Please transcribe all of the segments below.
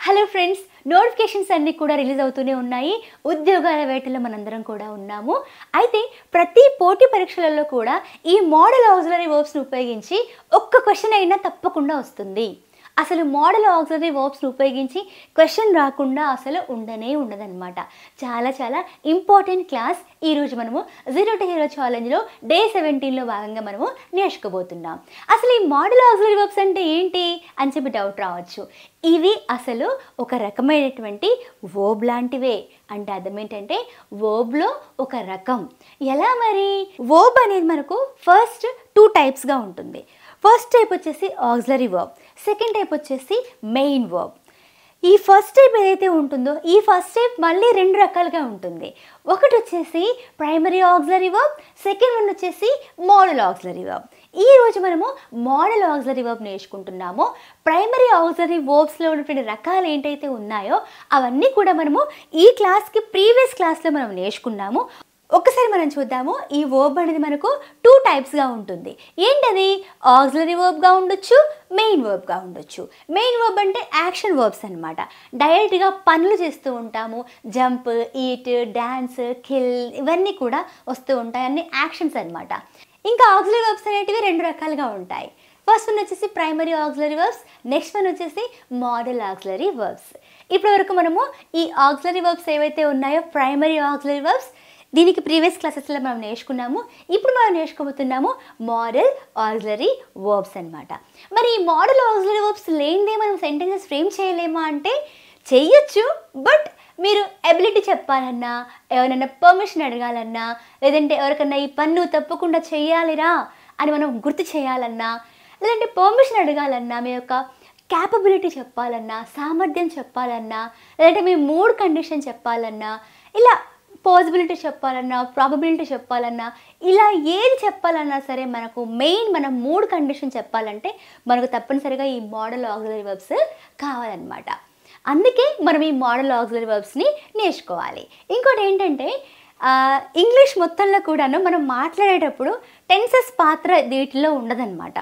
Hello friends, notifications అన్నీ కూడా release అవుతూనే ఉన్నాయి. ఉద్యోగాల వేటలో మనందరం కూడా ఉన్నాము. అయితే ప్రతి పోటీ పరీక్షలలో కూడా ఈ మోడల్ ఆక్సిలరీ వర్బ్స్ని ఉపయోగించి ఒక్క క్వశ్చన్ అయినా తప్పకుండా వస్తుంది. అసలు మోడల్ ఆక్సిలరీ వర్బ్స్ని ఉపయోగించి క్వశ్చన్ రాకుండా అసలు ఉండదన్నమాట. చాలా ఇంపార్టెంట్ క్లాస్ ఈరోజు మనము జీరో టు హీరో ఛాలెంజ్లో డే 17లో భాగంగా మనము నేర్చుకోబోతున్నాం. అసలు ఈ మోడల్ ఆక్సిలరీ వర్బ్స్ అంటే ఏంటి అని చెప్పి డౌట్ రావచ్చు. ఇవి అసలు ఒక రకమైనటువంటి వర్బ్ లాంటివే. అంటే అర్థం ఏంటంటే వర్బ్లో ఒక రకం. ఎలా మరి? వర్బ్ అనేది మనకు ఫస్ట్ 2 టైప్స్గా ఉంటుంది. ఫస్ట్ టైప్ వచ్చేసి ఆక్సిలరీ వర్బ్, సెకండ్ టైప్ వచ్చేసి మెయిన్ వర్బ్. ఈ ఫస్ట్ టైప్ ఏదైతే ఉంటుందో ఈ ఫస్ట్ టైప్ మళ్ళీ 2 రకాలుగా ఉంటుంది. ఒకటి వచ్చేసి primary auxiliary verb, second one వచ్చేసి మోడల్ ఆక్సిలరీ వర్బ్. ఈరోజు మనము మోడల్ ఆక్సిలరీ వర్బ్ నేర్చుకుంటున్నాము. ప్రైమరీ ఆక్సిలరీ వర్బ్స్లో ఉన్నటువంటి రకాలు ఏంటైతే ఉన్నాయో అవన్నీ కూడా మనము ఈ క్లాస్కి ప్రీవియస్ క్లాస్లో మనం నేర్చుకున్నాము. ఒక్కసారి మనం చూద్దాము. ఈ వర్బ్ అనేది మనకు 2 టైప్స్గా ఉంటుంది. ఏంటది? ఆక్సిలరీ వర్బ్గా ఉండొచ్చు, మెయిన్ వర్బ్గా ఉండొచ్చు. మెయిన్ వర్బ్ అంటే యాక్షన్ వర్బ్స్ అనమాట. డైరెక్ట్గా పనులు చేస్తూ ఉంటాము. జంప్, ఈట్, డ్యాన్స్, కిల్ ఇవన్నీ కూడా వస్తూ ఉంటాయి. అన్ని యాక్షన్స్ అనమాట. ఇంకా ఆక్సిలరీ వర్బ్స్ అనేటివి 2 రకాలుగా ఉంటాయి. ఫస్ట్ వన్ వచ్చేసి primary auxiliary verbs, next one వచ్చేసి మోడల్ ఆక్సిలరీ వర్బ్స్. ఇప్పటివరకు మనము ఈ ఆక్సిలరీ వర్బ్స్ ఏవైతే ఉన్నాయో ప్రైమరీ ఆక్సిలరీ వర్బ్స్ దీనికి ప్రీవియస్ క్లాసెస్లో మనం నేర్చుకున్నాము. ఇప్పుడు మనం నేర్చుకోబోతున్నాము మోడల్ ఆక్సిలరీ వర్బ్స్ అనమాట. మరి ఈ మోడల్ ఆక్సిలరీ వర్బ్స్ లేనిదే మనం సెంటెన్సెస్ ఫ్రేమ్ చేయలేమా అంటే చెయ్యొచ్చు. బట్ మీరు ఎబిలిటీ చెప్పాలన్నా, ఎవరైనా పర్మిషన్ అడగాలన్నా, లేదంటే ఎవరికన్నా ఈ పన్ను తప్పకుండా చెయ్యాలిరా అని మనం గుర్తు చేయాలన్నా, లేదంటే పర్మిషన్ అడగాలన్నా, మీ యొక్క క్యాపబిలిటీ చెప్పాలన్నా, సామర్థ్యం చెప్పాలన్నా, లేదంటే మీ మూడ్ కండిషన్ చెప్పాలన్నా, ఇలా పాసిబిలిటీ చెప్పాలన్నా, ప్రాబబిలిటీ చెప్పాలన్నా, ఇలా ఏది చెప్పాలన్నా సరే మనకు మన మూడ్ కండిషన్ చెప్పాలంటే మనకు తప్పనిసరిగా ఈ మోడల్ ఆక్సిలరీ వర్బ్స్ కావాలన్నమాట. అందుకే మనం ఈ మోడల్ ఆక్సిలరీ వర్బ్స్ని నేర్చుకోవాలి. ఇంకోటి ఏంటంటే ఇంగ్లీష్ మొత్తంలో కూడాను మనం మాట్లాడేటప్పుడు టెన్సెస్ పాత్ర వీటిలో ఉండదన్నమాట.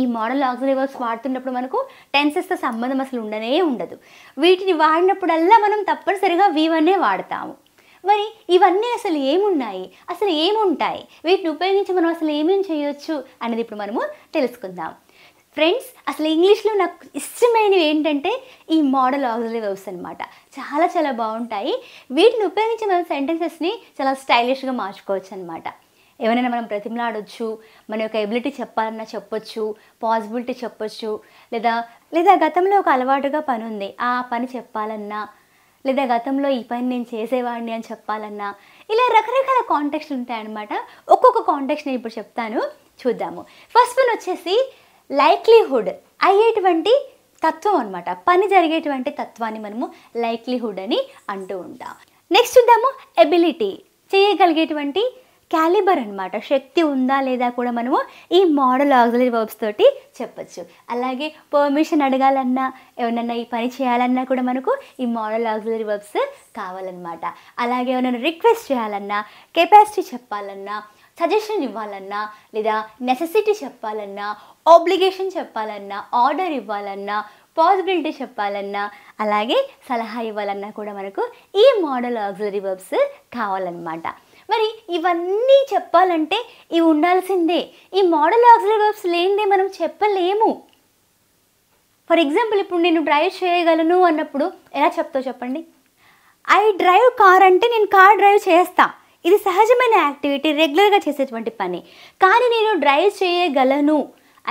ఈ మోడల్ ఆక్సిలరీ వర్బ్స్ వాడుతున్నప్పుడు మనకు టెన్సెస్తో సంబంధం అసలు ఉండదు. వీటిని వాడినప్పుడల్లా మనం తప్పనిసరిగా V1 వాడతాము. మరి ఇవన్నీ అసలు ఏమున్నాయి, అసలు ఏముంటాయి, వీటిని ఉపయోగించి మనం అసలు ఏమేమి చేయొచ్చు అనేది ఇప్పుడు మనము తెలుసుకుందాం. ఫ్రెండ్స్, అసలు ఇంగ్లీష్లో నాకు ఇష్టమైనవి ఏంటంటే ఈ మోడల్ ఆక్సిలరీ వర్బ్స్ అనమాట. చాలా బాగుంటాయి. వీటిని ఉపయోగించి మనం సెంటెన్సెస్ని చాలా స్టైలిష్గా మార్చుకోవచ్చు అనమాట. ఏమైనా మనం బ్రతిమలాడొచ్చు, మన యొక్క ఎబిలిటీ చెప్పాలన్నా చెప్పొచ్చు, పాసిబిలిటీ చెప్పొచ్చు, లేదా గతంలో ఒక అలవాటుగా పని ఉంది ఆ పని చెప్పాలన్నా, లేదా గతంలో ఈ పని నేను చేసేవాడిని అని చెప్పాలన్నా, ఇలా రకరకాల కాంటెక్స్ట్లు ఉంటాయన్నమాట. ఒక్కొక్క కాంటెక్స్ట్ నేను ఇప్పుడు చెప్తాను, చూద్దాము. ఫస్ట్ వన్ వచ్చేసి లైక్లీహుడ్ అయ్యేటువంటి తత్వం అనమాట. పని జరిగేటువంటి తత్వాన్ని మనము లైక్లీహుడ్ అని అంటూ ఉంటాం. నెక్స్ట్ చూద్దాము ఎబిలిటీ, చేయగలిగేటువంటి క్యాలిబర్ అనమాట. శక్తి ఉందా లేదా కూడా మనము ఈ మోడల్ ఆక్సిలరీ వర్బ్స్ తోటి చెప్పచ్చు. అలాగే పర్మిషన్ అడగాలన్నా, ఎవరన్నా ఈ పని చేయాలన్నా కూడా మనకు ఈ మోడల్ ఆక్సిలరీ వర్బ్స్ కావాలన్నమాట. అలాగే ఎవరైనా రిక్వెస్ట్ చేయాలన్నా, కెపాసిటీ చెప్పాలన్నా, సజెషన్ ఇవ్వాలన్నా, లేదా నెసెసిటీ చెప్పాలన్నా, ఆబ్లిగేషన్ చెప్పాలన్నా, ఆర్డర్ ఇవ్వాలన్నా, పాసిబిలిటీ చెప్పాలన్నా, అలాగే సలహా ఇవ్వాలన్నా కూడా మనకు ఈ మోడల్ ఆక్సిలరీ వర్బ్స్ కావాలన్నమాట. మరి ఇవన్నీ చెప్పాలంటే ఇవి ఉండాల్సిందే. ఈ మోడల్ ఆక్సిలరీ వర్బ్స్ లేనిదే మనం చెప్పలేము. ఫర్ ఎగ్జాంపుల్, ఇప్పుడు నేను డ్రైవ్ చేయగలను అన్నప్పుడు ఎలా చెప్తావు చెప్పండి? ఐ డ్రైవ్ కార్ అంటే నేను కార్ డ్రైవ్ చేస్తా. ఇది సహజమైన యాక్టివిటీ, రెగ్యులర్గా చేసేటువంటి పని. కానీ నేను డ్రైవ్ చేయగలను,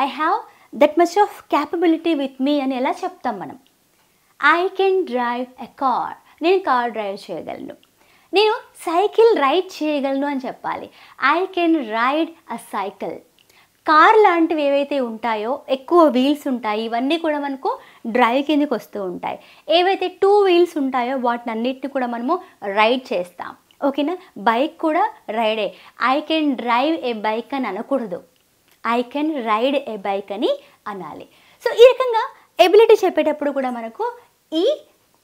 I have that much of capability with me అని ఎలా చెప్తాం మనం? I can drive a car, నేను కార్ డ్రైవ్ చేయగలను. నేను సైకిల్ రైడ్ చేయగలను అని చెప్పాలి. I can ride a cycle. Car లాంటివి ఏవైతే ఉంటాయో, ఎక్కువ వీల్స్ ఉంటాయి, ఇవన్నీ కూడా మనకు డ్రైవ్ కిందకి వస్తూ ఉంటాయి. ఏవైతే 2 వీల్స్ ఉంటాయో వాటిని అన్నిటిని కూడా మనము రైడ్ చేస్తాం. ఓకేనా? బైక్ కూడా రైడే. I can drive a bike అని అనకూడదు, I can ride a bike అని అనాలి. సో ఈ రకంగా ఎబిలిటీ చెప్పేటప్పుడు కూడా మనకు ఈ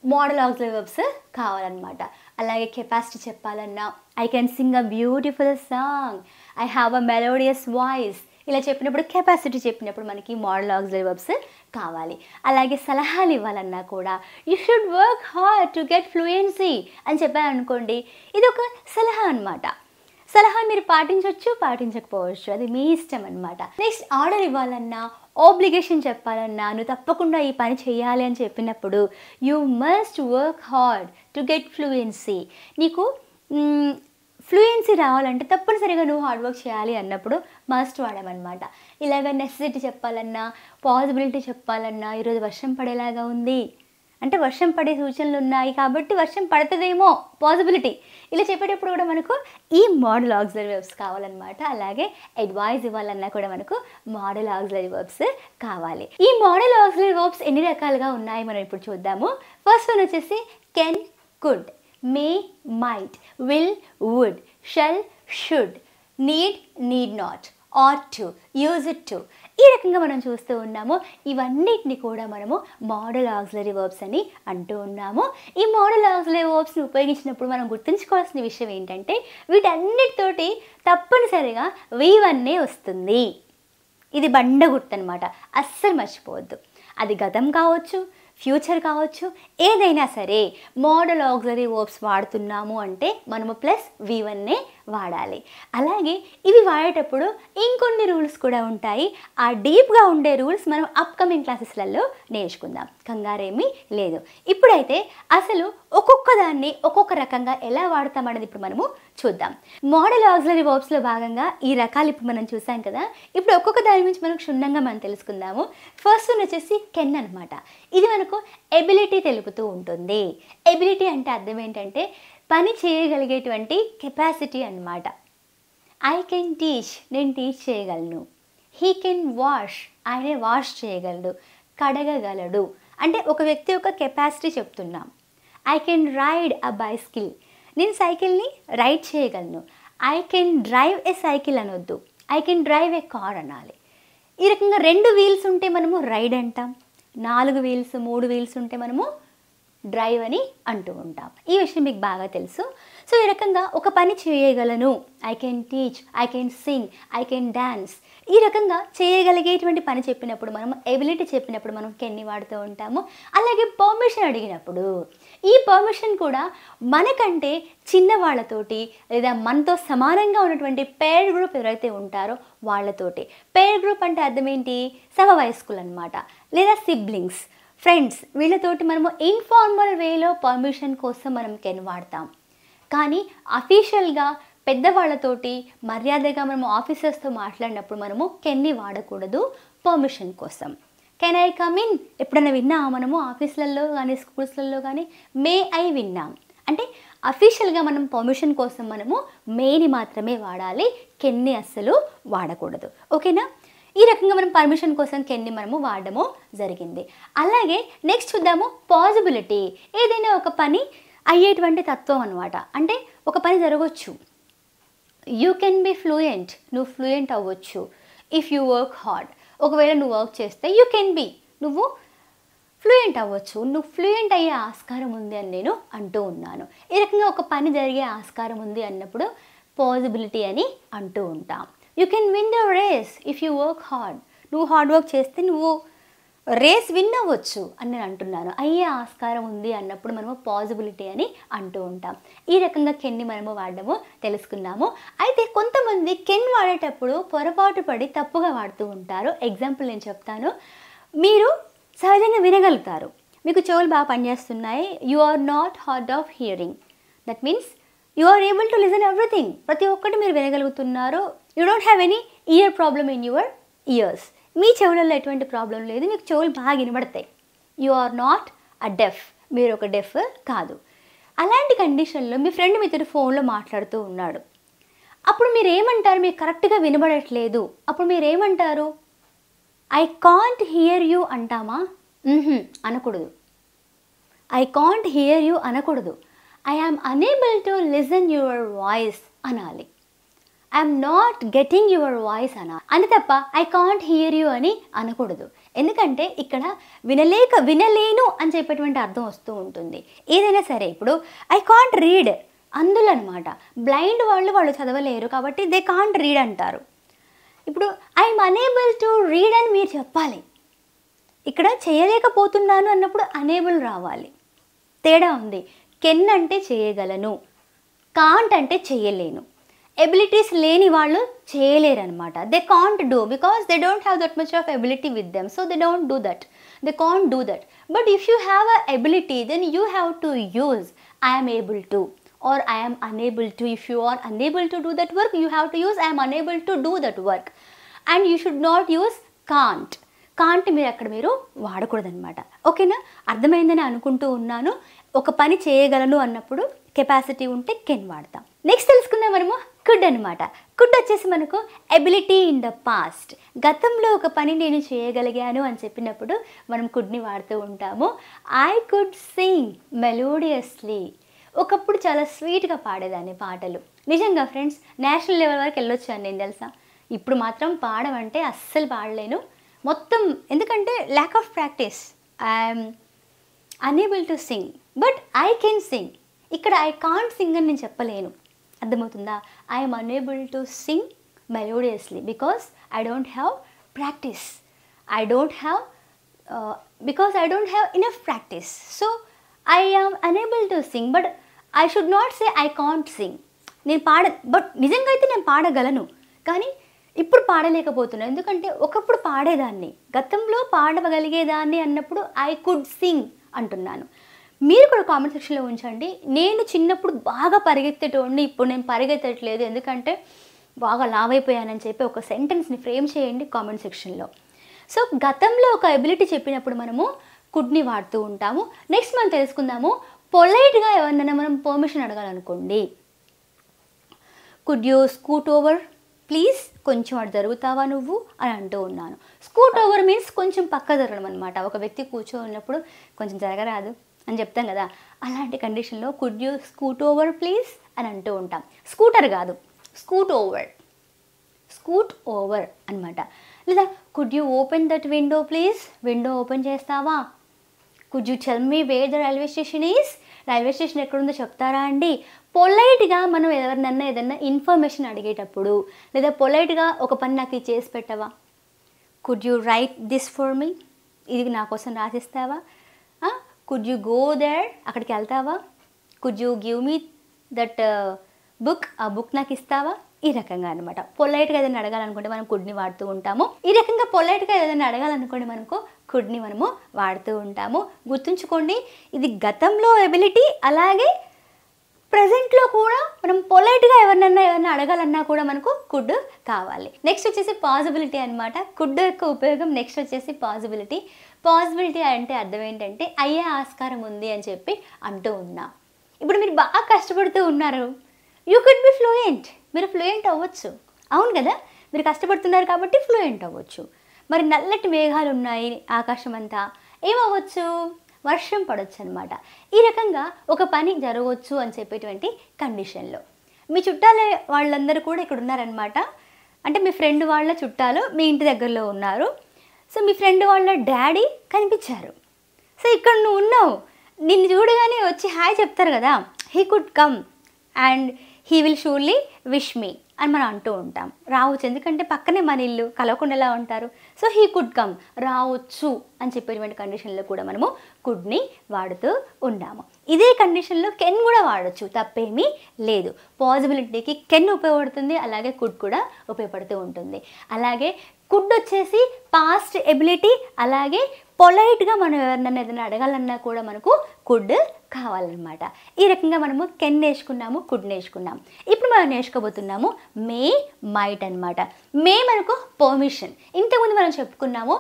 మోడల్ ఆక్సిలరీ వర్బ్స్ కావాలన్నమాట. అలాగే కెపాసిటీ చెప్పాలన్నా, I can Singh a beautiful song, I have a melodious voice, ఇలా చెప్పినప్పుడు కెపాసిటీ చెప్పినప్పుడు మనకి మోడల్ ఆక్సిలరీ వర్బ్స్ కావాలి. అలాగే సలహాలు ఇవ్వాలన్నా కూడా you should work hard to get fluency అని చెప్పారనుకోండి, ఇది ఒక సలహా అనమాట. సలహా మీరు పాటించవచ్చు, పాటించకపోవచ్చు, అది మీ ఇష్టం అనమాట. నెక్స్ట్ ఆర్డర్ ఇవ్వాలన్నా, ఆబ్లిగేషన్ చెప్పాలన్నా, నువ్వు తప్పకుండా ఈ పని చేయాలి అని చెప్పినప్పుడు you must work hard to get fluency. నీకు ఫ్లూయెన్సీ రావాలంటే తప్పనిసరిగా నువ్వు హార్డ్ వర్క్ చేయాలి అన్నప్పుడు మస్ట్ వాడమన్నమాట. ఇలాగ నెసెసిటీ చెప్పాలన్నా, పాసిబిలిటీ చెప్పాలన్నా, ఈరోజు వర్షం పడేలాగా ఉంది అంటే వర్షం పడే సూచనలు ఉన్నాయి కాబట్టి వర్షం పడుతుందేమో పాసిబిలిటీ, ఇలా చెప్పేటప్పుడు కూడా మనకు ఈ మోడల్ ఆక్సిలరీ వర్బ్స్ కావాలన్నమాట. అలాగే అడ్వైజ్ ఇవ్వాలన్నా కూడా మనకు మోడల్ ఆక్సిలరీ వర్బ్స్ కావాలి. ఈ మోడల్ ఆక్సిలరీ వర్బ్స్ ఎన్ని రకాలుగా ఉన్నాయి మనం ఇప్పుడు చూద్దాము. ఫస్ట్ వన్ వచ్చేసి can, could, may, might, will, would, shall, should, need, need not, ought to, use it to. ఈ రకంగా మనం చూస్తూ ఉన్నాము. ఇవన్నిటిని కూడా మనము మోడల్ ఆక్సిలరీ వర్బ్స్ అని అంటూ ఉన్నాము. ఈ మోడల్ ఆక్సిలరీ వర్బ్స్ని ఉపయోగించినప్పుడు మనం గుర్తుంచుకోవాల్సిన విషయం ఏంటంటే వీటన్నిటితోటి తప్పనిసరిగా V1 వస్తుంది. ఇది బండ గుర్తు అనమాట, అస్సలు మర్చిపోవద్దు. అది గతం కావచ్చు, ఫ్యూచర్ కావచ్చు, ఏదైనా సరే మోడల్ ఆక్సిలరీ వర్బ్స్ వాడుతున్నాము అంటే మనము +V1 వాడాలి. అలాగే ఇవి వాడేటప్పుడు ఇంకొన్ని రూల్స్ కూడా ఉంటాయి. ఆ డీప్గా ఉండే రూల్స్ మనం అప్కమింగ్ క్లాసెస్లలో నేర్చుకుందాం, కంగారేమీ లేదు. ఇప్పుడైతే అసలు ఒక్కొక్క దాన్ని ఒక్కొక్క రకంగా ఎలా వాడతామనేది ఇప్పుడు మనము చూద్దాం. మోడల్ ఆక్సిలరీ వర్బ్స్లో భాగంగా ఈ రకాలు ఇప్పుడు మనం చూసాం కదా. ఇప్పుడు ఒక్కొక్క దాని గురించి మనకు క్షుణ్ణంగా మనం తెలుసుకుందాము. ఫస్ట్ వన్ వచ్చేసి కెన్ అనమాట. ఇది మనకు ఎబిలిటీ తెలుపుతూ ఉంటుంది. ఎబిలిటీ అంటే అర్థం ఏంటంటే పని చేయగలిగేటువంటి కెపాసిటీ అన్నమాట. ఐ కెన్ టీచ్, నేను టీచ్ చేయగలను. హీ కెన్ వాష్, ఆయనే వాష్ చేయగలడు, కడగగలడు. అంటే ఒక వ్యక్తి యొక్క కెపాసిటీ చెప్తున్నాం. I can ride a bicycle, నేను సైకిల్ని రైడ్ చేయగలను. I can drive a cycle అనొద్దు, I can drive a car అనాలి. ఈ రకంగా 2 వీల్స్ ఉంటే మనము రైడ్ అంటాం, 4 వీల్స్ 3 వీల్స్ ఉంటే మనము డ్రైవ్ అని అంటూ ఉంటాం. ఈ విషయం మీకు బాగా తెలుసు. సో ఈ రకంగా ఒక పని చేయగలను, I can teach, I can Singh, I can dance. ఈ రకంగా చేయగలిగేటువంటి పని చెప్పినప్పుడు మనం ఎబిలిటీ చెప్పినప్పుడు మనం కెన్ని వాడుతూ ఉంటాము. అలాగే పర్మిషన్ అడిగినప్పుడు ఈ పర్మిషన్ కూడా మనకంటే చిన్నవాళ్ళతోటి లేదా మనతో సమానంగా ఉన్నటువంటి పేర్ గ్రూప్ ఎవరైతే ఉంటారో వాళ్ళతోటి. పేర్ గ్రూప్ అంటే అర్థం ఏంటి? సమవయస్కులు అనమాట, లేదా సిబ్లింగ్స్, ఫ్రెండ్స్, వీళ్ళతోటి మనము ఇన్ఫార్మల్ వేలో పర్మిషన్ కోసం మనం కెన్ వాడతాం. కానీ అఫీషియల్గా పెద్దవాళ్ళతోటి మర్యాదగా మనము ఆఫీసర్స్తో మాట్లాడినప్పుడు మనము కెన్ని వాడకూడదు పర్మిషన్ కోసం. కెన్ ఐ కమ్ ఇన్ ఎప్పుడైనా విన్నామా మనము ఆఫీసులలో కానీ స్కూల్స్లలో కానీ? మే ఐ విన్నాం. అంటే అఫీషియల్గా మనం పర్మిషన్ కోసం మనము మేని మాత్రమే వాడాలి, కెన్ని అస్సలు వాడకూడదు. ఓకేనా? ఈ రకంగా మనం పర్మిషన్ కోసం కెన్ని మనము వాడడము జరిగింది. అలాగే నెక్స్ట్ చూద్దాము పాసిబిలిటీ. ఏదైనా ఒక పని అయ్యేటువంటి తత్వం అనమాట. అంటే ఒక పని జరగవచ్చు. యూ కెన్ బి ఫ్లూయెంట్, నువ్వు ఫ్లూయెంట్ అవ్వచ్చు ఇఫ్ యూ వర్క్ హార్డ్. ఒకవేళ నువ్వు వర్క్ చేస్తే యూ కెన్ బి, నువ్వు ఫ్లూయెంట్ అవ్వచ్చు, నువ్వు ఫ్లూయెంట్ అయ్యే ఆస్కారం ఉంది అని నేను అంటూ ఉన్నాను. ఈ రకంగా ఒక పని జరిగే ఆస్కారం ఉంది అన్నప్పుడు పాసిబిలిటీ అని అంటూ ఉంటాం. You can win the race if you work hard, నువ్వు హార్డ్ వర్క్ చేస్తే నువ్వు రేస్ విన్ అవ్వచ్చు అని నేను అంటున్నాను. అయ్యే ఆస్కారం ఉంది అన్నప్పుడు మనము పాసిబిలిటీ అని అంటూ ఉంటాం. ఈ రకంగా కెన్ని మనము వాడడము తెలుసుకున్నాము. అయితే కొంతమంది కెన్ వాడేటప్పుడు పొరపాటు పడి తప్పుగా వాడుతూ ఉంటారు. ఎగ్జాంపుల్ నేను చెప్తాను. మీరు సహజంగా వినగలుగుతారు, మీకు చెవులు బాగా పనిచేస్తున్నాయి. You are not hard of hearing, that means you are able to listen everything. ప్రతి ఒక్కటి మీరు వినగలుగుతున్నారు. You don't have any ear problem in your ears. మీ చెవులలో ఎటువంటి ప్రాబ్లం లేదు, మీకు చెవులు బాగా వినబడతాయి. You are not a deaf, మీరు ఒక డెఫ్ కాదు. అలాంటి కండిషన్లో మీ ఫ్రెండ్ మీతో ఫోన్లో మాట్లాడుతూ ఉన్నాడు. అప్పుడు మీరు ఏమంటారు? మీకు కరెక్ట్గా వినబడట్లేదు. అప్పుడు మీరు ఏమంటారు? ఐ కాంట్ హియర్ యూ అంటామా? అనకూడదు. ఐ కాంట్ హియర్ యూ అనకూడదు. I am unable to listen your voice అనాలి. I'm not getting your voice అనాలి. అంతే తప్ప ఐ కాంట్ హియర్ యూ అని అనకూడదు. ఎందుకంటే ఇక్కడ వినలేను అని చెప్పేటువంటి అర్థం వస్తూ ఉంటుంది. ఏదైనా సరే ఇప్పుడు ఐ కాంట్ రీడ్ అందులో అనమాట. బ్లైండ్ వాళ్ళు చదవలేరు కాబట్టి దే కాంట్ రీడ్ అంటారు. ఇప్పుడు ఐఎమ్ అనేబుల్ టు రీడ్ అని మీరు చెప్పాలి. ఇక్కడ చేయలేకపోతున్నాను అన్నప్పుడు అనేబుల్ రావాలి. తేడా ఉంది. కెన్ అంటే చేయగలను, కాంట్ అంటే చేయలేను. ఎబిలిటీస్ లేని వాళ్ళు చేయలేరు అనమాట. They can't do because they don't have that much of ability with them, so they don't do that, they can't do that. But if you have a ability then you have to use I'm able to or I am unable to. If you are unable to do that work, you have to use I am unable to do that work, and you should not use can't. Can't మీరు అక్కడ మీరు వాడకూడదనమాట. ఓకేనా? అర్థమైందని అనుకుంటూ ఉన్నాను. ఒక పని చేయగలను అన్నప్పుడు కెపాసిటీ ఉంటే కెన్ వాడతాం. నెక్స్ట్ తెలుసుకుందాం మనము కుడ్ అనమాట. కుడ్ వచ్చేసి మనకు ఎబిలిటీ ఇన్ ద పాస్ట్. గతంలో ఒక పని నేను చేయగలిగాను అని చెప్పినప్పుడు మనం కుడ్ని వాడుతూ ఉంటాము. I could Singh melodiously. ఒకప్పుడు చాలా స్వీట్గా పాడేదాన్ని పాటలు. నిజంగా ఫ్రెండ్స్, నేషనల్ లెవెల్ వరకు వెళ్ళొచ్చాను నేను, తెలుసా. ఇప్పుడు మాత్రం పాడమంటే అస్సలు పాడలేను మొత్తం, ఎందుకంటే lack of practice. I'm unable to sing but I can sing. ఇక్కడ ఐ కాంట్ సింగ్ అని నేను చెప్పలేను, అర్థమవుతుందా? I'm unable to sing melodiously because I don't have practice. I don't have because I don't have enough practice. So I am unable to sing but I should not say I can't sing. నేను but నిజంగా అయితే నేను పాడగలను, కానీ ఇప్పుడు పాడలేకపోతున్నాను. ఎందుకంటే ఒకప్పుడు పాడేదాన్ని, గతంలో పాడగలిగేదాన్ని అన్నప్పుడు ఐ కుడ్ సింగ్ అంటున్నాను. మీరు కూడా కామెంట్ సెక్షన్లో ఉంచండి. నేను చిన్నప్పుడు బాగా పరిగెత్తేటోడిని, ఇప్పుడు నేను పరిగెత్తట్లేదు ఎందుకంటే బాగా లావైపోయానని చెప్పి ఒక సెంటెన్స్ని ఫ్రేమ్ చేయండి కామెంట్ సెక్షన్లో. సో గతంలో ఒక ఎబిలిటీ చెప్పినప్పుడు మనము కుడ్ని వాడుతూ ఉంటాము. నెక్స్ట్ మనం తెలుసుకుందాము, పొలైట్గా ఎవరినైనా మనం పర్మిషన్ అడగాలనుకోండి. Could you scoot over please, కొంచెం అటు జరుగుతావా నువ్వు అని అంటూ ఉన్నాను. స్కూట్ ఓవర్ మీన్స్ కొంచెం పక్క జరగడం అనమాట. ఒక వ్యక్తి కూర్చో ఉన్నప్పుడు కొంచెం జరగరాదు అని చెప్తాం కదా, అలాంటి కండిషన్లో could you scoot over please అని అంటూ ఉంటాం. స్కూటర్ కాదు, స్కూట్ ఓవర్, స్కూట్ ఓవర్ అనమాట. లేదా could you open that window please, window open చేస్తావా. Could you tell me where the railway station is, railway station ఎక్కడుందో చెప్తారా అండి. పొలైట్గా మనం ఎవరినన్నా ఏదన్నా ఇన్ఫర్మేషన్ అడిగేటప్పుడు, లేదా పొలైట్గా ఒక పని నాకు ఇది చేసి పెట్టవా, could you right this for me, ఇది నా కోసం రాసిస్తావా. కుడ్ యూ గో దేర్, అక్కడికి వెళ్తావా. Could you give me that book, ఆ బుక్ నాకు ఇస్తావా. ఈ రకంగా అనమాట. పొలైట్గా ఏదైనా అడగాలనుకుంటే మనం కుడ్ని వాడుతూ ఉంటాము. ఈ రకంగా పొలైట్గా ఏదైనా అడగాలనుకోండి మనకు కుడ్ని మనము వాడుతూ ఉంటాము. గుర్తుంచుకోండి, ఇది గతంలో ఎబిలిటీ, అలాగే ప్రజెంట్లో కూడా మనం పొలైట్గా ఎవరినైనా అడగాలన్నా కూడా మనకు కుడ్ కావాలి. నెక్స్ట్ వచ్చేసి పాసిబిలిటీ అనమాట. కుడ్ యొక్క ఉపయోగం నెక్స్ట్ వచ్చేసి పాసిబిలిటీ. పాసిబిలిటీ అంటే అర్థం ఏంటంటే అయ్యే ఆస్కారం ఉంది అని చెప్పి అంటూ ఉన్నాం. ఇప్పుడు మీరు బాగా కష్టపడుతూ ఉన్నారు, యూ కుడ్ బి ఫ్లూయెంట్, మీరు ఫ్లూయెంట్ అవ్వచ్చు. అవును కదా, మీరు కష్టపడుతున్నారు కాబట్టి ఫ్లూయెంట్ అవ్వచ్చు. మరి నల్లటి మేఘాలు ఉన్నాయి ఆకాశం అంతా, ఏమవ్వచ్చు, వర్షం పడవచ్చు అనమాట. ఈ రకంగా ఒక పని జరగవచ్చు అని చెప్పేటువంటి కండిషన్లో మీ చుట్టాల వాళ్ళందరూ కూడా ఇక్కడ ఉన్నారనమాట. అంటే మీ ఫ్రెండ్ వాళ్ళ చుట్టాలు మీ ఇంటి దగ్గరలో ఉన్నారు. సో మీ ఫ్రెండ్ వాళ్ళ డాడీ కనిపించారు. సో ఇక్కడ నువ్వు ఉన్నావు, నిన్ను చూడగానే వచ్చి హాయ్ చెప్తారు కదా, he could come and he will surely wish me అని మనం అంటూ ఉంటాం. రావచ్చు, ఎందుకంటే పక్కనే మన ఇల్లు, కలవకుండా ఎలా ఉంటారు. సో హీ కుడ్ కమ్, రావచ్చు అని చెప్పేటువంటి కండిషన్లో కూడా మనము కుడ్ని వాడుతూ ఉన్నాము. ఇదే కండిషన్లో కెన్ కూడా వాడచ్చు, తప్పేమీ లేదు. పాసిబిలిటీకి కెన్ ఉపయోగపడుతుంది, అలాగే కుడ్ కూడా ఉపయోగపడుతూ ఉంటుంది. అలాగే కుడ్ వచ్చేసి పాస్ట్ ఎబిలిటీ, అలాగే పొలైట్గా మనం ఎవరినైనా ఏదైనా అడగాలన్నా కూడా మనకు కుడ్ కావాలన్నమాట. ఈ రకంగా మనము కెన్ నేర్చుకున్నాము, కుడ్ నేర్చుకున్నాము. ఇప్పుడు మనం నేర్చుకోబోతున్నాము మే, మైట్ అనమాట. మే మనకు పర్మిషన్. ఇంతకుముందు మనం చెప్పుకున్నాము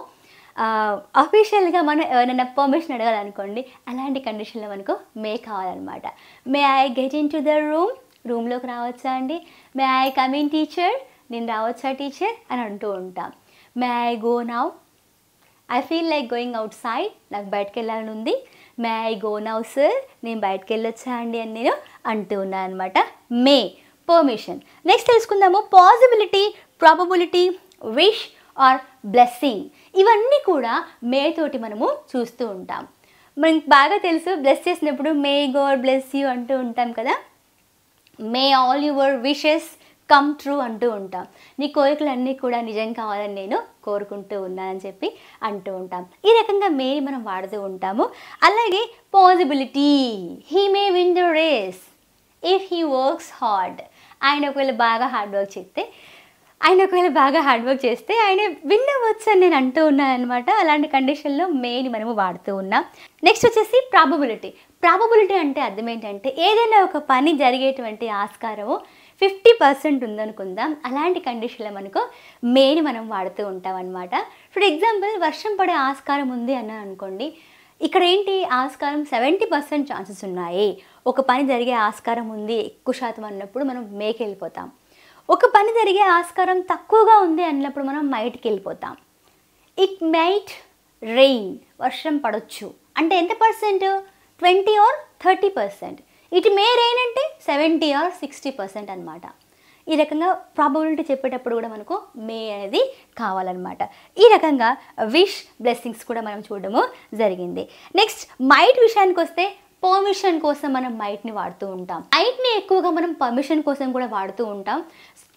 అఫీషియల్గా మనం ఎవరైనా పర్మిషన్ అడగాలనుకోండి, అలాంటి కండిషన్లో మనకు మే కావాలన్నమాట. May I get in to the room, రూమ్లోకి రావచ్చా అండి. May I come in teacher, నేను రావచ్చా టీచర్ అని అంటూ ఉంటాం. May I go now, I feel like going outside, నాకు బయటకు వెళ్ళాలని ఉంది. May I go now sir, నేను బయటకు వెళ్ళొచ్చా అండి అని నేను అంటూ ఉన్నాను అనమాట. May permission. నెక్స్ట్ తెలుసుకుందాము possibility, probability, wish or blessing. ఇవన్నీ కూడా మే తోటి మనము చూస్తూ ఉంటాం. మనకి బాగా తెలుసు, బ్లెస్ చేసినప్పుడు మే గాడ్ బ్లెస్ యూ అంటూ ఉంటాం కదా. మే all your wishes come true అంటూ ఉంటాం. నీ కోరికలన్నీ కూడా నిజం కావాలని నేను కోరుకుంటూ ఉన్నానని చెప్పి అంటూ ఉంటాం. ఈ రకంగా మేని మనం వాడుతూ ఉంటాము. అలాగే possibility, he may win the race if he works hard. ఆయన ఒకవేళ బాగా హార్డ్ వర్క్ చేస్తే ఆయన విన్ అవ్వచ్చు అని నేను అంటూ ఉన్నాను అనమాట. అలాంటి కండిషన్లో మేని మనము వాడుతూ ఉన్నాం. నెక్స్ట్ వచ్చేసి ప్రాబబిలిటీ అంటే అర్థం ఏంటంటే ఏదైనా ఒక పని జరిగేటువంటి ఆస్కారము 50% ఉందనుకుందాం. అలాంటి కండిషన్లో మనకు మేని మనం వాడుతూ ఉంటాం అనమాట. ఫర్ ఎగ్జాంపుల్ వర్షం పడే ఆస్కారం ఉంది అన్నాను అనుకోండి, ఇక్కడ ఏంటి ఆస్కారం 70% ఛాన్సెస్ ఉన్నాయి. ఒక పని జరిగే ఆస్కారం ఉంది ఎక్కువ శాతం అన్నప్పుడు మనం మేకి వెళ్ళిపోతాం. ఒక పని జరిగే ఆస్కారం తక్కువగా ఉంది అన్నప్పుడు మనం మైట్కి వెళ్ళిపోతాం. ఇట్ మైట్ రెయిన్, వర్షం పడవచ్చు అంటే ఎంత percent? 20 or 30%. It may rain అంటే 70 or 60% అనమాట. ఈ రకంగా ప్రాబబిలిటీ చెప్పేటప్పుడు కూడా మనకు మే అనేది కావాలన్నమాట. ఈ రకంగా విష్, బ్లెస్సింగ్స్ కూడా మనం చూడడము జరిగింది. నెక్స్ట్ మైట్ విషయానికి వస్తే పర్మిషన్ కోసం మనం మైట్ని వాడుతూ ఉంటాం. మైట్ని ఎక్కువగా మనం పర్మిషన్ కోసం కూడా వాడుతూ ఉంటాం.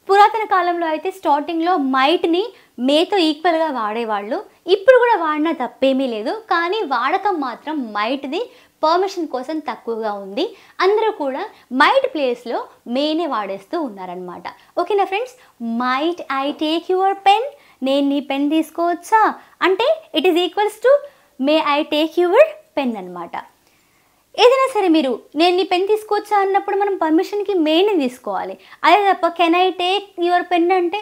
పురాతన కాలంలో అయితే స్టార్టింగ్లో మైట్ని మేతో ఈక్వల్గా వాడేవాళ్ళు. ఇప్పుడు కూడా వాడినా తప్పేమీ లేదు, కానీ వాడకం మాత్రం మైట్ది పర్మిషన్ కోసం తక్కువగా ఉంది. అందరూ కూడా మైట్ ప్లేస్లో మేనే వాడేస్తూ ఉన్నారనమాట. ఓకేనా friends? Might I take your pen, నేను నీ పెన్ తీసుకోవచ్చా అంటే it is equals to may I take your pen అనమాట. ఏదైనా సరే మీరు నేను నీ పెన్ తీసుకోవచ్చా అన్నప్పుడు మనం పర్మిషన్కి మేనే తీసుకోవాలి. అదే తప్ప can I take your pen అంటే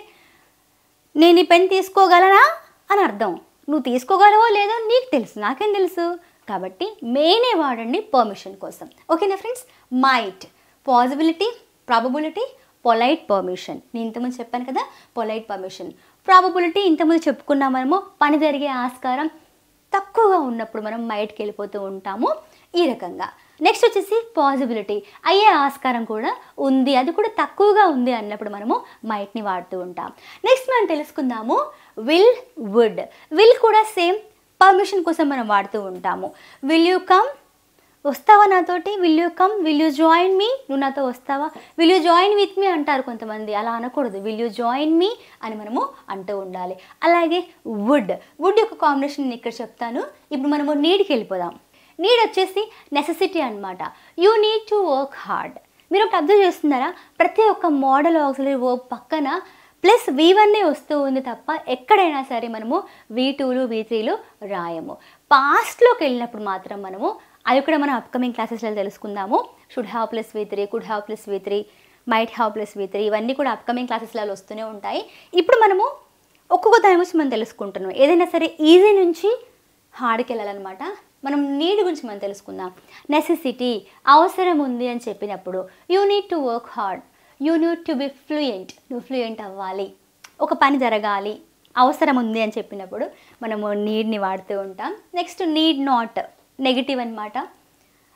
నేను ఈ పెన్ తీసుకోగలనా అని అర్థం. నువ్వు తీసుకోగలవో లేదో నీకు తెలుసు, నాకేం తెలుసు. కాబట్టి మేనే వాడండి పర్మిషన్ కోసం. ఓకేనా friends? Might, possibility, probability, polite permission. నేను ఇంతకుముందు చెప్పాను కదా పొలైట్ పర్మిషన్. ప్రాబబిలిటీ ఇంతకుముందు చెప్పుకున్నాం మనము, పని జరిగే ఆస్కారం తక్కువగా ఉన్నప్పుడు మనం మైట్కి వెళ్ళిపోతూ ఉంటాము. ఈ రకంగా నెక్స్ట్ వచ్చేసి పాసిబిలిటీ, అయ్యే ఆస్కారం కూడా ఉంది, అది కూడా తక్కువగా ఉంది అన్నప్పుడు మనము మైట్ని వాడుతూ ఉంటాం. నెక్స్ట్ మనం తెలుసుకుందాము విల్, వుడ్. విల్ కూడా సేమ్ పర్మిషన్ కోసం మనం వాడుతూ ఉంటాము. విల్ యూ కమ్, వస్తావా నాతోటి? Will you come, will you join me, నువ్వు నాతో వస్తావా? Will you join with me అంటారు కొంతమంది, అలా అనకూడదు. విల్ యూ జాయిన్ మీ అని మనము అంటూ ఉండాలి. అలాగే వుడ్ యొక్క కాంబినేషన్ నేను ఇక్కడ చెప్తాను. ఇప్పుడు మనము నీడ్కి వెళ్ళిపోదాం. నీడ్ వచ్చేసి నెసెసిటీ అనమాట. You need to work hard. మీరు ఒకటి అబ్జర్వ్ చేస్తున్నారా? ప్రతి ఒక్క మోడల్ ఆక్సిలరీ వర్బ్ పక్కన ప్లస్ V1 వస్తూ ఉంది తప్ప ఎక్కడైనా సరే మనము V2లు V3లు రాయము. పాస్ట్లోకి వెళ్ళినప్పుడు మాత్రం మనము, అది కూడా మనం అప్కమింగ్ క్లాసెస్లో తెలుసుకుందాము. Should have plus V3, could have plus V3, might have plus V3, ఇవన్నీ కూడా అప్కమింగ్ క్లాసెస్లలో వస్తూనే ఉంటాయి. ఇప్పుడు మనము ఒక్కొక్క దాని గురించి మనం తెలుసుకుంటున్నాం. ఏదైనా సరే ఈజీ నుంచి హార్డ్కి వెళ్ళాలన్నమాట. మనం నీడ్ గురించి మనం తెలుసుకుందాం. నెసెసిటీ, అవసరం ఉంది అని చెప్పినప్పుడు you need to work hard, you need to be fluent, నువ్వు ఫ్లూయెంట్ అవ్వాలి, ఒక పని జరగాలి, అవసరం ఉంది అని చెప్పినప్పుడు మనము నీడ్ని వాడుతూ ఉంటాం. నెక్స్ట్ నీడ్ నాట్, నెగిటివ్ అనమాట.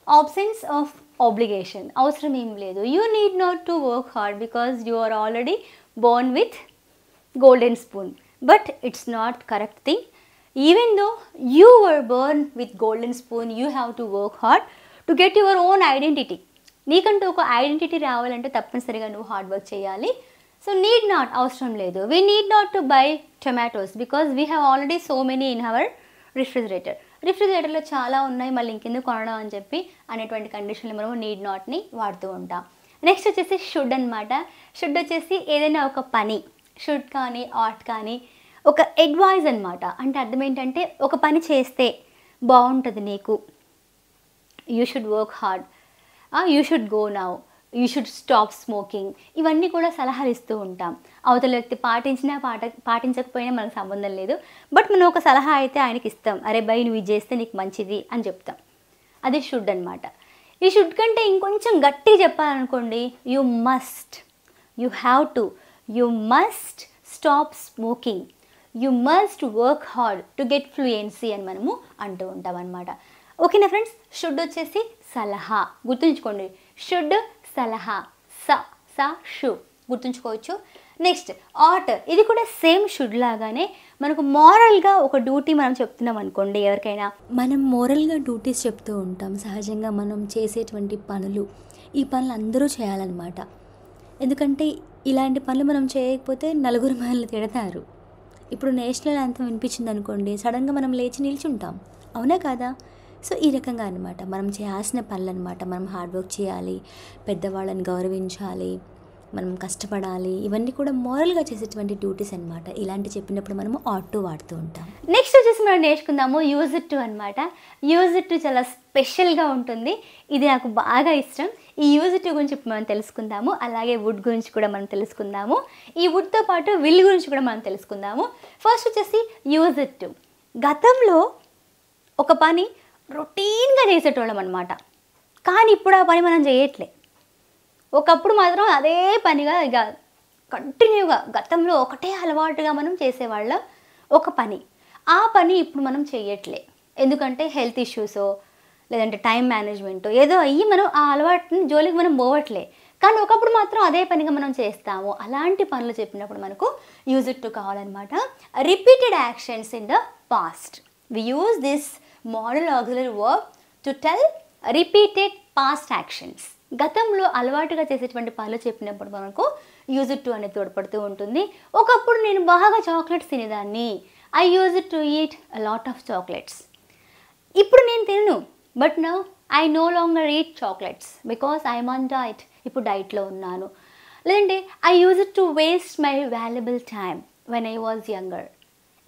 ఆబ్సెన్స్ ఆఫ్ ఆబ్లిగేషన్, అవసరం ఏం లేదు. You need not to work hard because you are already born with golden spoon, but it's not correct thing. Even though you were born with golden spoon, you have to work hard to get your own identity. నీకంటూ ఒక identity రావాలంటే తప్పనిసరిగా నువ్వు hard work చేయాలి. So need not, అవసరం లేదు. We need not to buy tomatoes because we have already so many in our రిఫ్రిజిరేటర్లో చాలా ఉన్నాయి, మళ్ళీ ఇంకెందుకు కొనడం అని చెప్పి అనేటువంటి కండిషన్లో మనం నీడ్ నాట్ని వాడుతూ ఉంటాం. నెక్స్ట్ వచ్చేసి షుడ్ అనమాట. షుడ్ వచ్చేసి ఏదైనా ఒక పని, షుడ్ కానీ ఆట్ కానీ ఒక అడ్వైజ్ అనమాట. అంటే అర్థం ఏంటంటే ఒక పని చేస్తే బాగుంటుంది నీకు, you should work hard, you should go now, you should stop smoking, ఇవన్నీ కూడా సలహాలు ఇస్తూ ఉంటాం. అవతల వ్యక్తి పాటించినా పాటించకపోయినా మనకు సంబంధం లేదు. బట్ మనం ఒక సలహా అయితే ఆయనకి ఇస్తాం, అరే బై నువ్వు ఇది చేస్తే నీకు మంచిది అని చెప్తాం. అది షుడ్ అనమాట. ఈ షుడ్ కంటే ఇంకొంచెం గట్టిగా చెప్పాలనుకోండి, you must, you have to, you must stop smoking, you must work hard to get fluency అని మనము అంటూ ఉంటాం అనమాట. ఓకేనా ఫ్రెండ్స్? షుడ్ వచ్చేసి సలహా, గుర్తుంచుకోండి. షుడ్ సలహా, స షు గుర్తుంచుకోవచ్చు. నెక్స్ట్ ఆట్, ఇది కూడా సేమ్ షుడ్ లాగానే మనకు మోరల్గా ఒక డ్యూటీ మనం చెప్తున్నాం అనుకోండి ఎవరికైనా. మనం మోరల్గా డ్యూటీస్ చెప్తూ ఉంటాం. సహజంగా మనం చేసేటువంటి పనులు, ఈ పనులు అందరూ చేయాలన్నమాట. ఎందుకంటే ఇలాంటి పనులు మనం చేయకపోతే నలుగురు మనల్ని తిడతారు. ఇప్పుడు నేషనల్ యాంథమ్ వినిపించింది అనుకోండి, సడన్గా మనం లేచి నిల్చుంటాం, అవునా కాదా? సో ఈ రకంగా అనమాట మనం చేయాల్సిన పనులు అనమాట. మనం హార్డ్ వర్క్ చేయాలి, పెద్దవాళ్ళని గౌరవించాలి, మనం కష్టపడాలి, ఇవన్నీ కూడా మోరల్గా చేసేటువంటి డ్యూటీస్ అనమాట. ఇలాంటి చెప్పినప్పుడు మనము ఆట్ టు వాడుతూ ఉంటాం. నెక్స్ట్ వచ్చేసి మనం నేర్చుకుందాము యూజ్ ఇట్ టు అనమాట. యూజ్ ఇట్ టు చాలా స్పెషల్గా ఉంటుంది, ఇది నాకు బాగా ఇష్టం. ఈ యూజ్ ఇట్ టు గురించి మనం తెలుసుకుందాము, అలాగే వుడ్ గురించి కూడా మనం తెలుసుకుందాము. ఈ వుడ్తో పాటు విల్ గురించి కూడా మనం తెలుసుకుందాము. ఫస్ట్ వచ్చేసి యూజ్ ఇట్ టు. గతంలో ఒక పని రొటీన్గా చేసేటోళ్ళం అనమాట, కానీ ఇప్పుడు ఆ పని మనం చేయట్లే. ఒకప్పుడు మాత్రం అదే పనిగా ఇక కంటిన్యూగా గతంలో ఒకటే అలవాటుగా మనం చేసేవాళ్ళం ఒక పని. ఆ పని ఇప్పుడు మనం చేయట్లే, ఎందుకంటే హెల్త్ ఇష్యూసో లేదంటే టైం మేనేజ్మెంటో ఏదో అయ్యి మనం ఆ అలవాటుని జోలికి మనం పోవట్లే. కానీ ఒకప్పుడు మాత్రం అదే పనిగా మనం చేస్తాము. అలాంటి పనులు చెప్పినప్పుడు మనకు యూజ్ ఇట్ టు కావాలన్నమాట. Repeated actions in the past. We use this modal auxiliary verb to tell repeated past actions. గతంలో అలవాటుగా చేసేటువంటి పనులు చెప్పినప్పుడు మనకు యూజ్ ఇట్ టు అనేది తోడ్పడుతూ ఉంటుంది. ఒకప్పుడు నేను బాగా చాక్లెట్స్ తినేదాన్ని, I use it to eat a lot of chocolates. ఇప్పుడు నేను తినను, but now I know longer eat chocolates because I'm on diet. ఇప్పుడు డైట్లో ఉన్నాను. లేదంటే I use it to waste my valuable time when I was younger.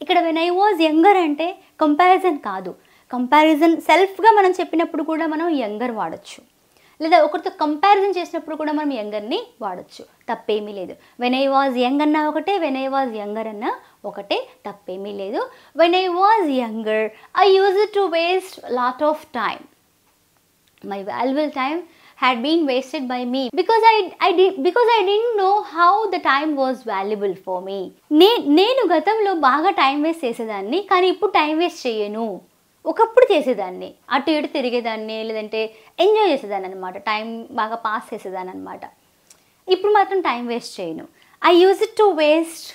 ఇక్కడ when I was younger అంటే comparison కాదు, కంపారిజన్ సెల్ఫ్గా మనం చెప్పినప్పుడు కూడా మనం యంగర్ వాడచ్చు, లేదా ఒకరితో కంపారిజన్ చేసినప్పుడు కూడా మనం యంగర్ని వాడచ్చు, తప్పేమీ లేదు. వెన్ ఐ వాజ్ యంగ్ అన్నా ఒకటే, వెన్ ఐ వాజ్ యంగర్ అన్నా ఒకటే, తప్పేమీ లేదు. When I was younger I use it to waste lot of time. My valuable time had been wasted by me because I didn't know how the time was valuable for me. నేను గతంలో బాగా time waste చేసేదాన్ని, కానీ ఇప్పుడు time waste చేయను. ఒకప్పుడు చేసేదాన్ని, అటు ఇటు తిరిగేదాన్ని, లేదంటే ఎంజాయ్ చేసేదాన్ని అనమాట, టైం బాగా పాస్ చేసేదాన్ని అనమాట. ఇప్పుడు మాత్రం టైం వేస్ట్ చేయను. I use it to waste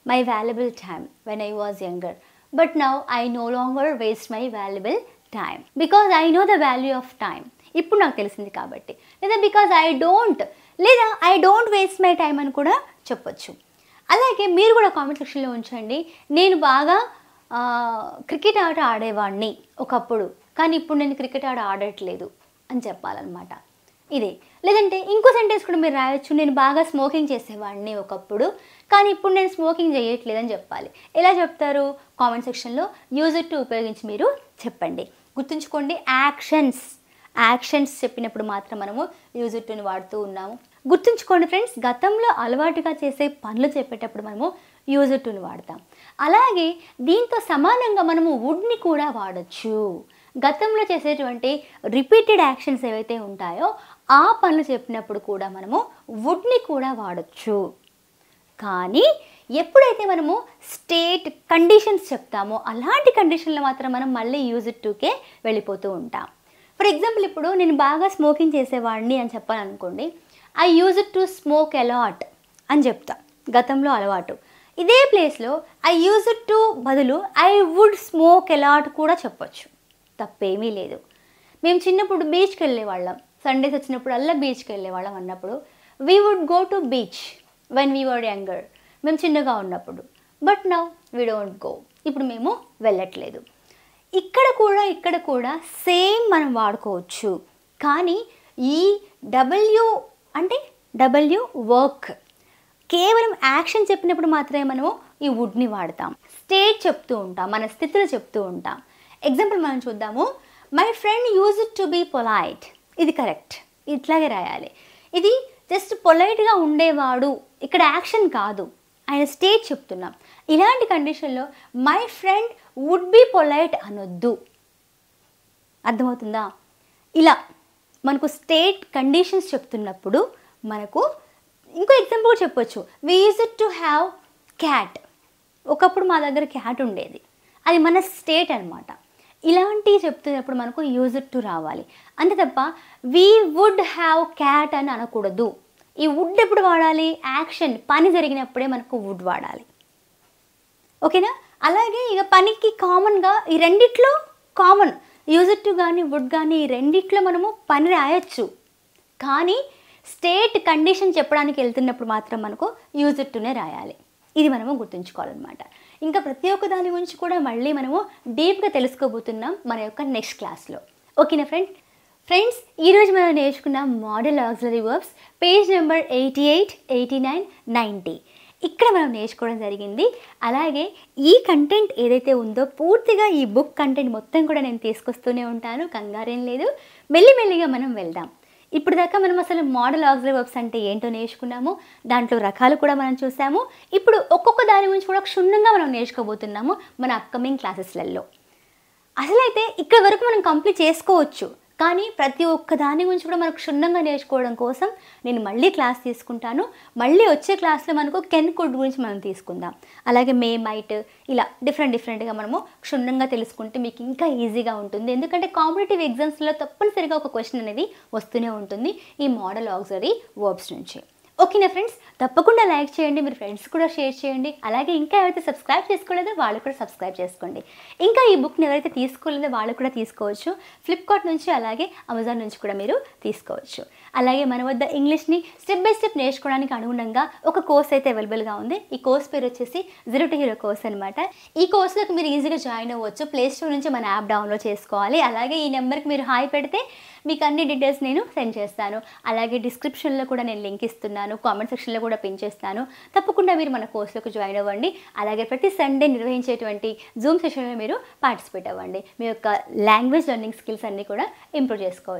my valuable time when I was younger, but now I know longer waste my valuable time because I know the value of time. ఇప్పుడు నాకు తెలిసింది కాబట్టి. లేదా because I don't waste my time అని కూడా చెప్పొచ్చు. అలాగే మీరు కూడా కామెంట్ సెక్షన్లో ఉంచండి, నేను బాగా క్రికెట్ ఆట ఆడేవాడిని ఒకప్పుడు, కానీ ఇప్పుడు నేను క్రికెట్ ఆట ఆడట్లేదు అని చెప్పాలన్నమాట. ఇదే. లేదంటే ఇంకో సెంటెన్స్ కూడా మీరు రాయొచ్చు, నేను బాగా స్మోకింగ్ చేసేవాడిని ఒకప్పుడు, కానీ ఇప్పుడు నేను స్మోకింగ్ చేయట్లేదని చెప్పాలి. ఎలా చెప్తారు? కామెంట్ సెక్షన్లో యూజ్ ఇట్ టు ఉపయోగించి మీరు చెప్పండి. గుర్తుంచుకోండి, యాక్షన్స్ చెప్పినప్పుడు మాత్రం మనము యూజ్ ఇట్ టుని వాడుతూ ఉన్నాము. గుర్తుంచుకోండి ఫ్రెండ్స్, గతంలో అలవాటుగా చేసే పనులు చెప్పేటప్పుడు మనము యూజ్ ఇట్ టుని వాడతాం. అలాగే దీంతో సమానంగా మనము వుడ్ని కూడా వాడచ్చు. గతంలో చేసేటువంటి రిపీటెడ్ యాక్షన్స్ ఏవైతే ఉంటాయో ఆ పనులు చెప్పినప్పుడు కూడా మనము వుడ్ని కూడా వాడచ్చు. కానీ ఎప్పుడైతే మనము స్టేట్ కండిషన్స్ చెప్తామో అలాంటి కండిషన్లో మాత్రం మనం మళ్ళీ యూజ్ ఇట్ టుకే వెళ్ళిపోతూ ఉంటాం. ఫర్ ఎగ్జాంపుల్, ఇప్పుడు నేను బాగా స్మోకింగ్ చేసేవాడిని అని చెప్పాలనుకోండి, I use it to smoke a lot అని చెప్తా, గతంలో అలవాటు. ఇదే ప్లేస్లో ఐ యూజ్ ఇట్ టు బదులు ఐ వుడ్ స్మోక్ అలాట్ కూడా చెప్పొచ్చు, తప్పేమీ లేదు. మేము చిన్నప్పుడు బీచ్కి వెళ్ళేవాళ్ళం, సండేస్ వచ్చినప్పుడు అలా బీచ్కి వెళ్ళేవాళ్ళం అన్నప్పుడు we would go to beach when we were younger, మేము చిన్నగా ఉన్నప్పుడు. But now we don't go, ఇప్పుడు మేము వెళ్ళట్లేదు. ఇక్కడ కూడా సేమ్ మనం వాడుకోవచ్చు. కానీ ఈ డబ్ల్యూ అంటే డబ్ల్యూ వర్క్, కేవలం యాక్షన్ చెప్పినప్పుడు మాత్రమే మనము ఈ వుడ్ని వాడతాం. స్టేట్ చెప్తూ ఉంటాం, మన స్థితిలో చెప్తూ ఉంటాం. ఎగ్జాంపుల్ మనం చూద్దాము. My friend use it to be polite. ఇది కరెక్ట్, ఇట్లాగే రాయాలి. ఇది జస్ట్ పొలైట్గా ఉండేవాడు, ఇక్కడ యాక్షన్ కాదు, ఆయన స్టేట్ చెప్తున్నాం. ఇలాంటి కండిషన్లో my friend would be polite అనొద్దు. అర్థమవుతుందా? ఇలా మనకు స్టేట్ కండిషన్స్ చెప్తున్నప్పుడు మనకు ఇంకో ఎగ్జాంపుల్ చెప్పొచ్చు. We use it to have cat. ఒకప్పుడు మా దగ్గర క్యాట్ ఉండేది, అది మన స్టేట్ అనమాట. ఇలాంటివి చెప్తున్నప్పుడు మనకు యూజ్ ఇట్ టు రావాలి, అంతే తప్ప వీ వుడ్ హ్యావ్ క్యాట్ అని అనకూడదు. ఈ వుడ్ ఎప్పుడు వాడాలి? యాక్షన్, పని జరిగినప్పుడే మనకు వుడ్ వాడాలి. ఓకేనా? అలాగే ఇక పనికి కామన్గా ఈ రెండిట్లో కామన్ యూజ్ ఇట్ టు కానీ వుడ్ కానీ ఈ రెండిట్లో మనము పని రాయొచ్చు. కానీ స్టేట్ కండిషన్ చెప్పడానికి వెళ్తున్నప్పుడు మాత్రం మనకు యూజ్ టునే రాయాలి. ఇది మనము గుర్తుంచుకోవాలన్నమాట. ఇంకా ప్రతి ఒక్క దాని గురించి కూడా మళ్ళీ మనము డీప్గా తెలుసుకోబోతున్నాం మన యొక్క నెక్స్ట్ క్లాస్లో. ఓకేనా ఫ్రెండ్స్ ఈరోజు మనం నేర్చుకున్న modal auxiliary verbs page number 88, 89, 90 ఇక్కడ మనం నేర్చుకోవడం జరిగింది. అలాగే ఈ కంటెంట్ ఏదైతే ఉందో పూర్తిగా ఈ బుక్ కంటెంట్ మొత్తం కూడా నేను తీసుకొస్తూనే ఉంటాను, కంగారేం లేదు. మెల్లిమెల్లిగా మనం వెళ్దాం. ఇప్పుడు దాకా మనం అసలు మోడల్ ఆక్సిలరీ వర్బ్స్ అంటే ఏంటో నేర్చుకున్నాము, దాంట్లో రకాలు కూడా మనం చూసాము. ఇప్పుడు ఒక్కొక్క దాని గురించి కూడా క్షుణ్ణంగా మనం నేర్చుకోబోతున్నాము మన అప్కమింగ్ క్లాసెస్లలో. అసలైతే ఇక్కడ వరకు మనం కంప్లీట్ చేసుకోవచ్చు, కానీ ప్రతి ఒక్క దాని గురించి కూడా మనకు క్షుణ్ణంగా నేర్చుకోవడం కోసం నేను మళ్ళీ క్లాస్ తీసుకుంటాను. మళ్ళీ వచ్చే క్లాస్లో మనకు కెన్ కుడ్ గురించి మనం తీసుకుందాం. అలాగే మే మైట్ ఇలా డిఫరెంట్గా మనము క్షుణ్ణంగా తెలుసుకుంటే మీకు ఇంకా ఈజీగా ఉంటుంది. ఎందుకంటే కాంపిటేటివ్ ఎగ్జామ్స్లో తప్పనిసరిగా ఒక క్వశ్చన్ అనేది వస్తూనే ఉంటుంది ఈ మోడల్ ఆక్సిలరీ వర్బ్స్ నుంచి. ఓకేనా ఫ్రెండ్స్, తప్పకుండా లైక్ చేయండి, మీరు ఫ్రెండ్స్ కూడా షేర్ చేయండి. అలాగే ఇంకా ఎవరైతే సబ్స్క్రైబ్ చేసుకోలేదో వాళ్ళు కూడా సబ్స్క్రైబ్ చేసుకోండి. ఇంకా ఈ బుక్ని ఎవరైతే తీసుకోలేదో వాళ్ళు కూడా తీసుకోవచ్చు. ఫ్లిప్కార్ట్ నుంచి అలాగే అమెజాన్ నుంచి కూడా మీరు తీసుకోవచ్చు. అలాగే మన వద్ద ఇంగ్లీష్ని స్టెప్ బై స్టెప్ నేర్చుకోవడానికి అనుగుణంగా ఒక కోర్స్ అయితే అవైలబుల్గా ఉంది. ఈ కోర్స్ పేరు వచ్చేసి 0 to Hero కోర్స్ అనమాట. ఈ కోర్సులోకి మీరు ఈజీగా జాయిన్ అవ్వచ్చు. ప్లే స్టోర్ నుంచి మన యాప్ డౌన్లోడ్ చేసుకోవాలి. అలాగే ఈ నెంబర్కి మీరు హాయ్ పెడితే మీకు అన్ని డీటెయిల్స్ నేను సెండ్ చేస్తాను. అలాగే డిస్క్రిప్షన్లో కూడా నేను లింక్ ఇస్తున్నాను, కామెంట్ సెక్షన్లో కూడా పిన్ చేస్తాను. తప్పకుండా మీరు మన కోర్సులోకి జాయిన్ అవ్వండి. అలాగే ప్రతి సండే నిర్వహించేటువంటి జూమ్ సెషన్లో మీరు పార్టిసిపేట్ అవ్వండి. మీ యొక్క లాంగ్వేజ్ లెర్నింగ్ స్కిల్స్ అన్నీ కూడా ఇంప్రూవ్ చేసుకోవచ్చు.